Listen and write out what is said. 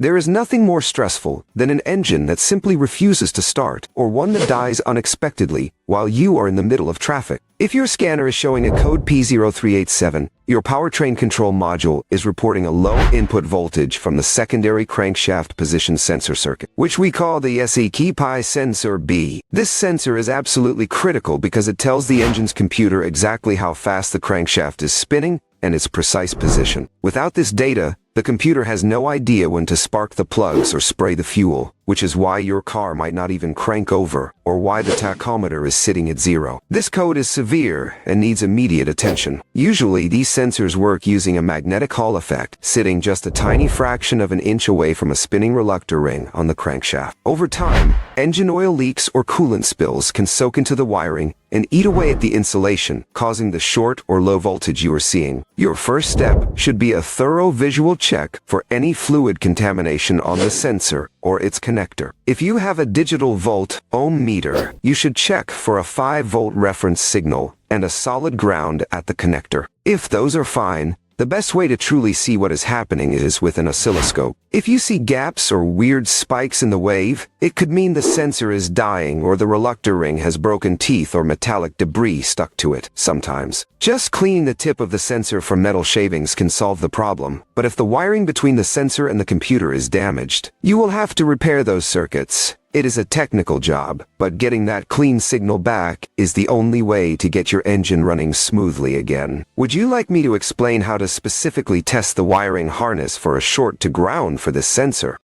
There is nothing more stressful than an engine that simply refuses to start, or one that dies unexpectedly while you are in the middle of traffic. If your scanner is showing a code P0387, your powertrain control module is reporting a low input voltage from the secondary crankshaft position sensor circuit, which we call the SE-key sensor B. This sensor is absolutely critical because it tells the engine's computer exactly how fast the crankshaft is spinning and its precise position. Without this data, the computer has no idea when to spark the plugs or spray the fuel, which is why your car might not even crank over, or why the tachometer is sitting at 0. This code is severe and needs immediate attention. Usually, these sensors work using a magnetic Hall effect, sitting just a tiny fraction of an inch away from a spinning reluctor ring on the crankshaft. Over time, engine oil leaks or coolant spills can soak into the wiring and eat away at the insulation, causing the short or low voltage you are seeing. Your first step should be a thorough visual check for any fluid contamination on the sensor or its connector. If you have a digital volt-ohm meter, you should check for a 5-volt reference signal and a solid ground at the connector. If those are fine, the best way to truly see what is happening is with an oscilloscope. If you see gaps or weird spikes in the wave, it could mean the sensor is dying or the reluctor ring has broken teeth or metallic debris stuck to it. Sometimes, just cleaning the tip of the sensor from metal shavings can solve the problem. But if the wiring between the sensor and the computer is damaged, you will have to repair those circuits. It is a technical job, but getting that clean signal back is the only way to get your engine running smoothly again. Would you like me to explain how to specifically test the wiring harness for a short to ground for this sensor?